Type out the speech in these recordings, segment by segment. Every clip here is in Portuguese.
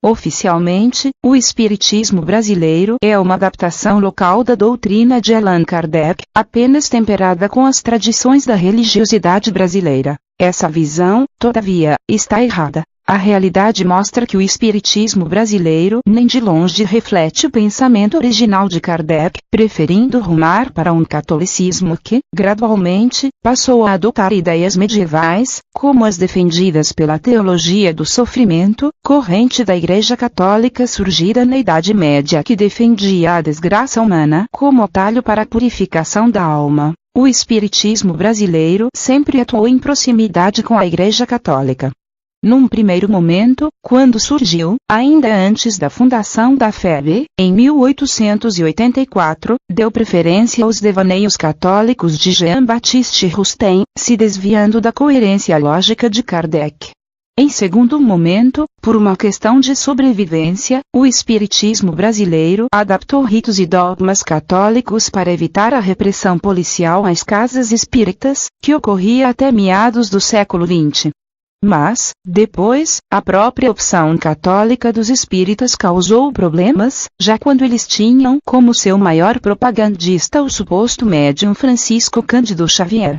Oficialmente, o Espiritismo brasileiro é uma adaptação local da doutrina de Allan Kardec, apenas temperada com as tradições da religiosidade brasileira. Essa visão, todavia, está errada. A realidade mostra que o Espiritismo brasileiro nem de longe reflete o pensamento original de Kardec, preferindo rumar para um catolicismo que, gradualmente, passou a adotar ideias medievais, como as defendidas pela teologia do sofrimento, corrente da Igreja Católica surgida na Idade Média que defendia a desgraça humana como atalho para a purificação da alma. O Espiritismo brasileiro sempre atuou em proximidade com a Igreja Católica. Num primeiro momento, quando surgiu, ainda antes da fundação da FEB, em 1884, deu preferência aos devaneios católicos de Jean-Baptiste Rustem, se desviando da coerência lógica de Kardec. Em segundo momento, por uma questão de sobrevivência, o Espiritismo brasileiro adaptou ritos e dogmas católicos para evitar a repressão policial às casas espíritas, que ocorria até meados do século XX. Mas, depois, a própria opção católica dos espíritas causou problemas, já quando eles tinham como seu maior propagandista o suposto médium Francisco Cândido Xavier.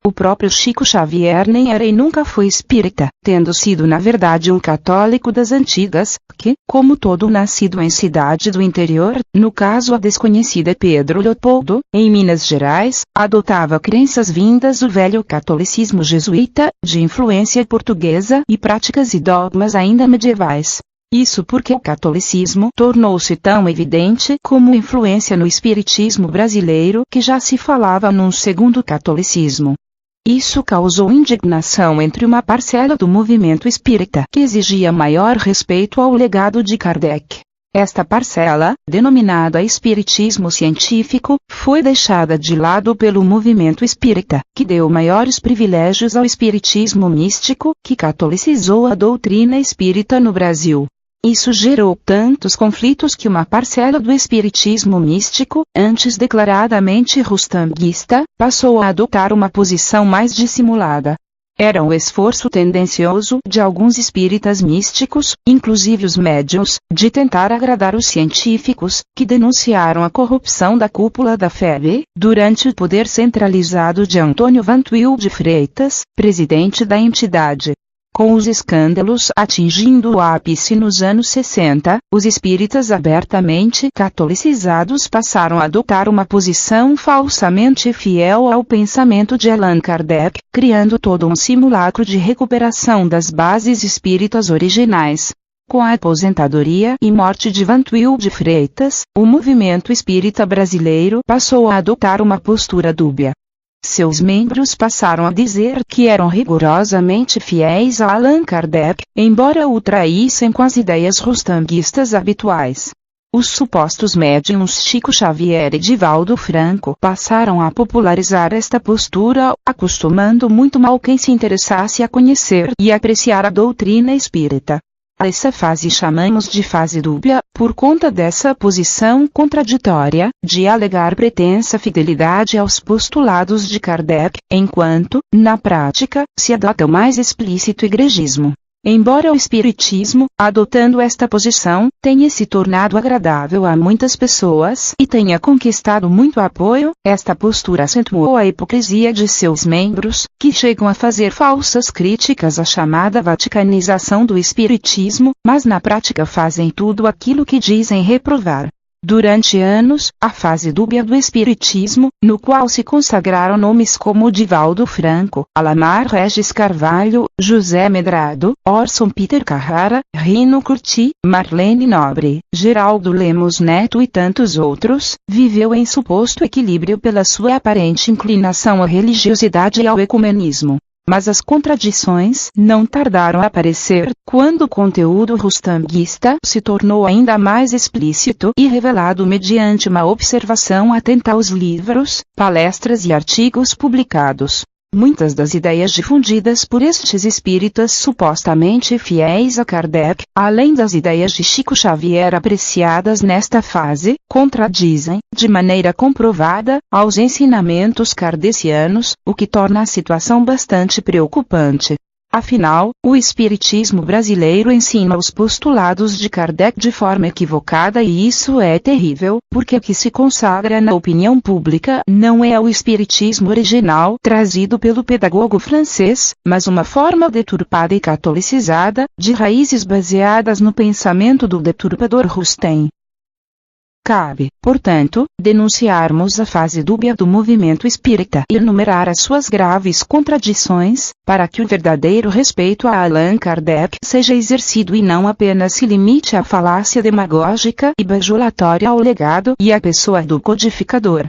O próprio Chico Xavier nem era e nunca foi espírita, tendo sido na verdade um católico das antigas, que, como todo nascido em cidade do interior, no caso a desconhecida Pedro Leopoldo, em Minas Gerais, adotava crenças vindas do velho catolicismo jesuíta, de influência portuguesa e práticas e dogmas ainda medievais. Isso porque o catolicismo tornou-se tão evidente como influência no espiritismo brasileiro que já se falava num segundo catolicismo. Isso causou indignação entre uma parcela do movimento espírita que exigia maior respeito ao legado de Kardec. Esta parcela, denominada espiritismo científico, foi deixada de lado pelo movimento espírita, que deu maiores privilégios ao espiritismo místico, que catolicizou a doutrina espírita no Brasil. Isso gerou tantos conflitos que uma parcela do espiritismo místico, antes declaradamente rustambista, passou a adotar uma posição mais dissimulada. Era um esforço tendencioso de alguns espíritas místicos, inclusive os médiuns, de tentar agradar os científicos, que denunciaram a corrupção da cúpula da FEB, durante o poder centralizado de Antônio Vantuil de Freitas, presidente da entidade. Com os escândalos atingindo o ápice nos anos 60, os espíritas abertamente catolicizados passaram a adotar uma posição falsamente fiel ao pensamento de Allan Kardec, criando todo um simulacro de recuperação das bases espíritas originais. Com a aposentadoria e morte de Vantuil de Freitas, o movimento espírita brasileiro passou a adotar uma postura dúbia. Seus membros passaram a dizer que eram rigorosamente fiéis a Allan Kardec, embora o traíssem com as ideias rustambistas habituais. Os supostos médiuns Chico Xavier e Divaldo Franco passaram a popularizar esta postura, acostumando muito mal quem se interessasse a conhecer e apreciar a doutrina espírita. Essa fase chamamos de fase dúbia, por conta dessa posição contraditória, de alegar pretensa fidelidade aos postulados de Kardec, enquanto, na prática, se adota o mais explícito igregismo. Embora o espiritismo, adotando esta posição, tenha se tornado agradável a muitas pessoas e tenha conquistado muito apoio, esta postura acentuou a hipocrisia de seus membros, que chegam a fazer falsas críticas à chamada vaticanização do espiritismo, mas na prática fazem tudo aquilo que dizem reprovar. Durante anos, a fase dúbia do espiritismo, no qual se consagraram nomes como Divaldo Franco, Alamar Regis Carvalho, José Medrado, Orson Peter Carrara, Rino Curti, Marlene Nobre, Geraldo Lemos Neto e tantos outros, viveu em suposto equilíbrio pela sua aparente inclinação à religiosidade e ao ecumenismo. Mas as contradições não tardaram a aparecer, quando o conteúdo rustambista se tornou ainda mais explícito e revelado mediante uma observação atenta aos livros, palestras e artigos publicados. Muitas das ideias difundidas por estes espíritas supostamente fiéis a Kardec, além das ideias de Chico Xavier apreciadas nesta fase, contradizem, de maneira comprovada, aos ensinamentos kardecianos, o que torna a situação bastante preocupante. Afinal, o espiritismo brasileiro ensina os postulados de Kardec de forma equivocada e isso é terrível, porque o que se consagra na opinião pública não é o espiritismo original trazido pelo pedagogo francês, mas uma forma deturpada e catolicizada, de raízes baseadas no pensamento do deturpador Rustem. Cabe, portanto, denunciarmos a fase dúbia do movimento espírita e enumerar as suas graves contradições, para que o verdadeiro respeito a Allan Kardec seja exercido e não apenas se limite à falácia demagógica e bajulatória ao legado e à pessoa do codificador.